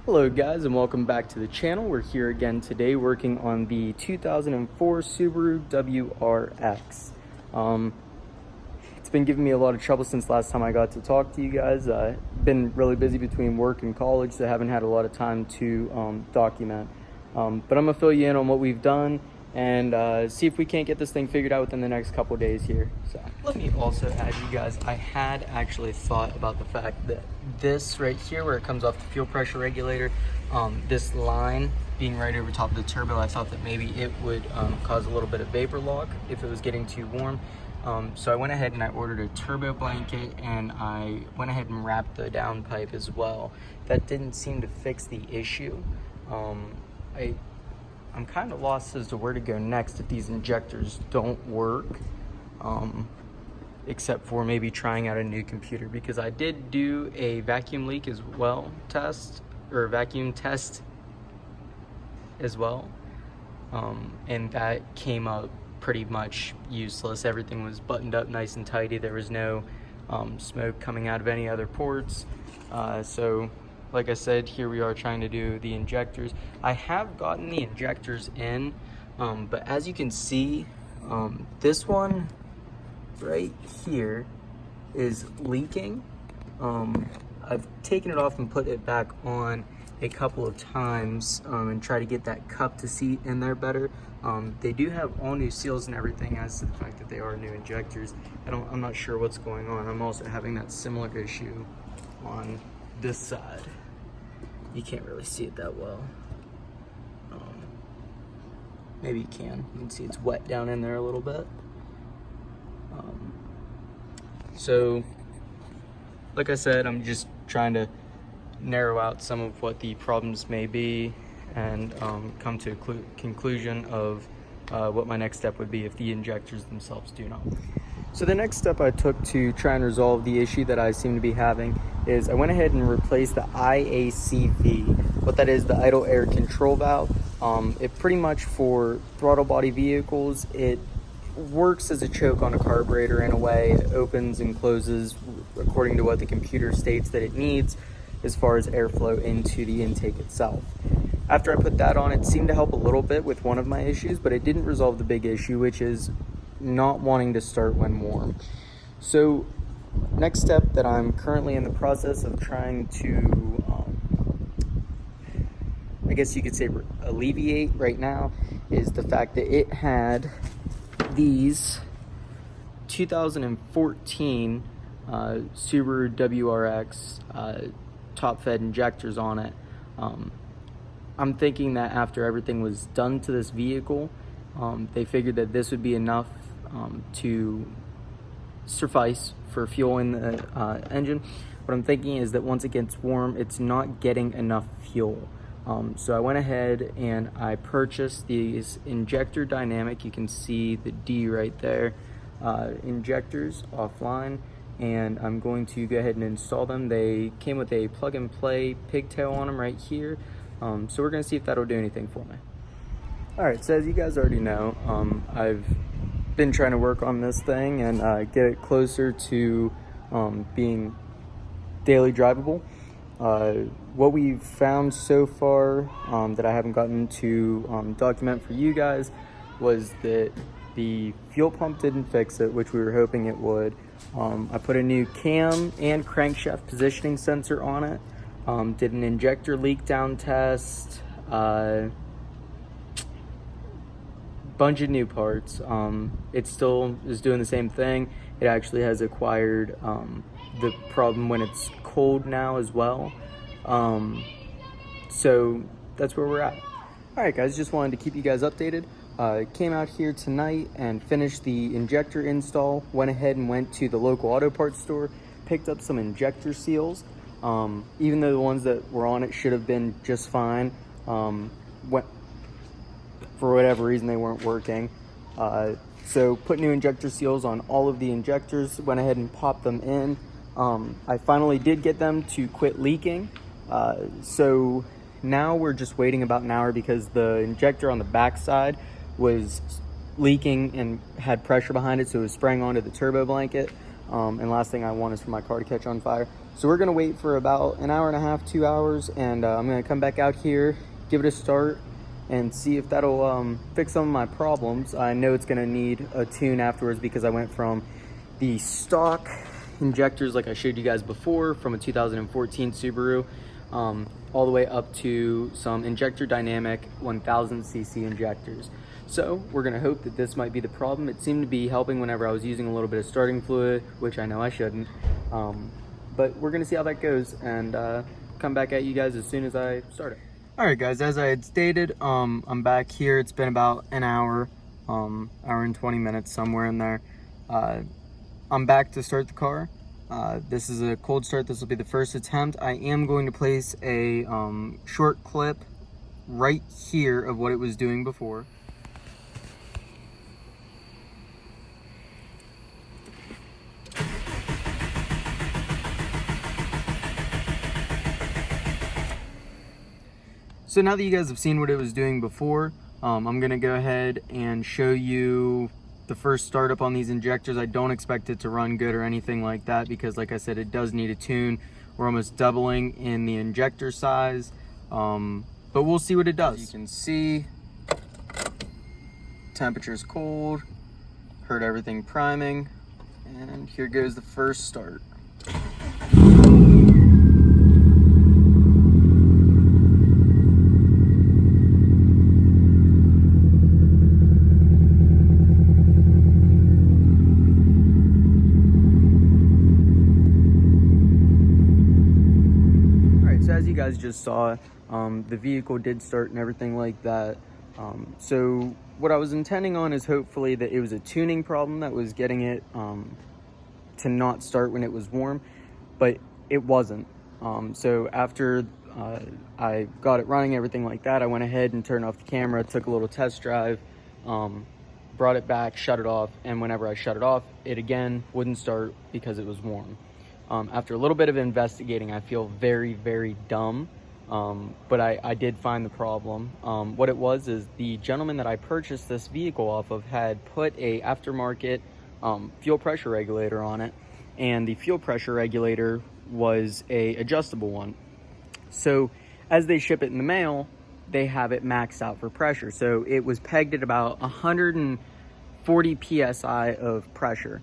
Hello guys, and welcome back to the channel. We're here again today working on the 2004 Subaru WRX. It's been giving me a lot of trouble since last time I got to talk to you guys. Been really busy between work and college, so I haven't had a lot of time to document. But I'm gonna fill you in on what we've done and see if we can't get this thing figured out within the next couple days here. So let me also add, you guys, I had actually thought about the fact that this right here, where it comes off the fuel pressure regulator, this line being right over top of the turbo, I thought that maybe it would cause a little bit of vapor lock if it was getting too warm. So I went ahead and I ordered a turbo blanket, and I went ahead and wrapped the downpipe as well. That didn't seem to fix the issue. I'm kind of lost as to where to go next if these injectors don't work, except for maybe trying out a new computer, because I did do a vacuum leak as well vacuum test as well, and that came up pretty much useless. Everything was buttoned up nice and tidy. There was no smoke coming out of any other ports. So like I said, here we are trying to do the injectors. I have gotten the injectors in, but as you can see, this one right here is leaking. I've taken it off and put it back on a couple of times and try to get that cup to seat in there better. They do have all new seals and everything, as to the fact that they are new injectors. I'm not sure what's going on. I'm also having that similar issue on this side. You can't really see it that well. Maybe you can. You can see it's wet down in there a little bit. So, like I said, I'm just trying to narrow out some of what the problems may be and come to a conclusion of what my next step would be if the injectors themselves do not work. So the next step I took to try and resolve the issue that I seem to be having is I went ahead and replaced the IACV. What that is, the idle air control valve. It pretty much, for throttle body vehicles, it works as a choke on a carburetor in a way. It opens and closes according to what the computer states that it needs as far as airflow into the intake itself. After I put that on, it seemed to help a little bit with one of my issues, but it didn't resolve the big issue, which is not wanting to start when warm. So next step that I'm currently in the process of trying to I guess you could say alleviate right now is the fact that it had these 2014 Subaru WRX top fed injectors on it. I'm thinking that after everything was done to this vehicle, they figured that this would be enough to suffice for fuel in the engine. What I'm thinking is that once it gets warm, it's not getting enough fuel. So I went ahead and I purchased these injector dynamic, you can see the D right there, injectors offline, and I'm going to go ahead and install them. They came with a plug and play pigtail on them right here. So we're gonna see if that'll do anything for me. All right, so as you guys already know, I've been trying to work on this thing and get it closer to being daily drivable. What we've found so far that I haven't gotten to document for you guys was that the fuel pump didn't fix it, which we were hoping it would. I put a new cam and crankshaft positioning sensor on it. Did an injector leak down test. Bunch of new parts. It still is doing the same thing. It actually has acquired the problem when it's cold now as well. So that's where we're at. All right, guys, just wanted to keep you guys updated. Came out here tonight and finished the injector install. Went ahead and went to the local auto parts store, picked up some injector seals. Even though the ones that were on it should have been just fine, for whatever reason they weren't working. So put new injector seals on all of the injectors, went ahead and popped them in. I finally did get them to quit leaking. So now we're just waiting about an hour because the injector on the back side was leaking and had pressure behind it, so it was spraying onto the turbo blanket. And last thing I want is for my car to catch on fire. So we're gonna wait for about an hour and a half, 2 hours, and I'm gonna come back out here, give it a start, and see if that'll fix some of my problems. I know it's gonna need a tune afterwards because I went from the stock injectors like I showed you guys before from a 2014 Subaru all the way up to some injector dynamic 1000cc injectors. So we're gonna hope that this might be the problem. It seemed to be helping whenever I was using a little bit of starting fluid, which I know I shouldn't. But we're gonna see how that goes and come back at you guys as soon as I start it. All right guys, as I had stated, I'm back here. It's been about an hour, hour and 20 minutes, somewhere in there. I'm back to start the car. This is a cold start. This will be the first attempt. I am going to place a short clip right here of what it was doing before. So now that you guys have seen what it was doing before, I'm gonna go ahead and show you the first startup on these injectors. I don't expect it to run good or anything like that because, like I said, it does need a tune. We're almost doubling in the injector size, but we'll see what it does. As you can see, temperature's cold, heard everything priming, and here goes the first start. So as you guys just saw, the vehicle did start and everything like that. So what I was intending on is hopefully that it was a tuning problem that was getting it to not start when it was warm, but it wasn't. So after I got it running, everything like that, I went ahead and turned off the camera, took a little test drive, brought it back, shut it off, and whenever I shut it off, it again wouldn't start because it was warm. After a little bit of investigating, I feel very, very dumb, but I did find the problem. What it was is the gentleman that I purchased this vehicle off of had put a aftermarket fuel pressure regulator on it, and the fuel pressure regulator was a adjustable one. So as they ship it in the mail, they have it maxed out for pressure. So it was pegged at about 140 psi of pressure.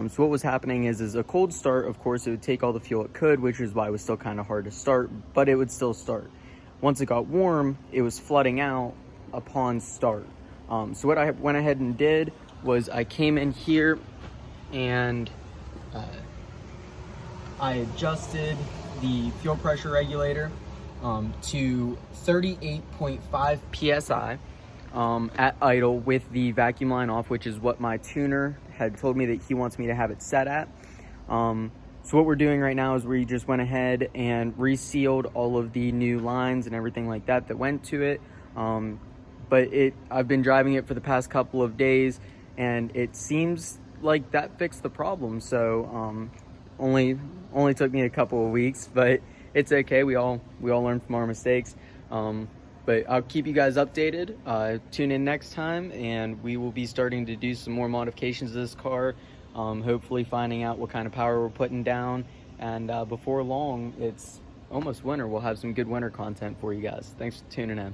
So what was happening is a cold start, of course, it would take all the fuel it could, which is why it was still kind of hard to start, but it would still start. Once it got warm, it was flooding out upon start. So what I went ahead and did was I came in here and I adjusted the fuel pressure regulator to 38.5 psi at idle with the vacuum line off, which is what my tuner had told me that he wants me to have it set at. So what we're doing right now is we just went ahead and resealed all of the new lines and everything like that that went to it. But I've been driving it for the past couple of days, and it seems like that fixed the problem. So only took me a couple of weeks, but it's okay. We all learn from our mistakes. But I'll keep you guys updated. Tune in next time, and we will be starting to do some more modifications to this car, hopefully finding out what kind of power we're putting down. And before long, it's almost winter. We'll have some good winter content for you guys. Thanks for tuning in.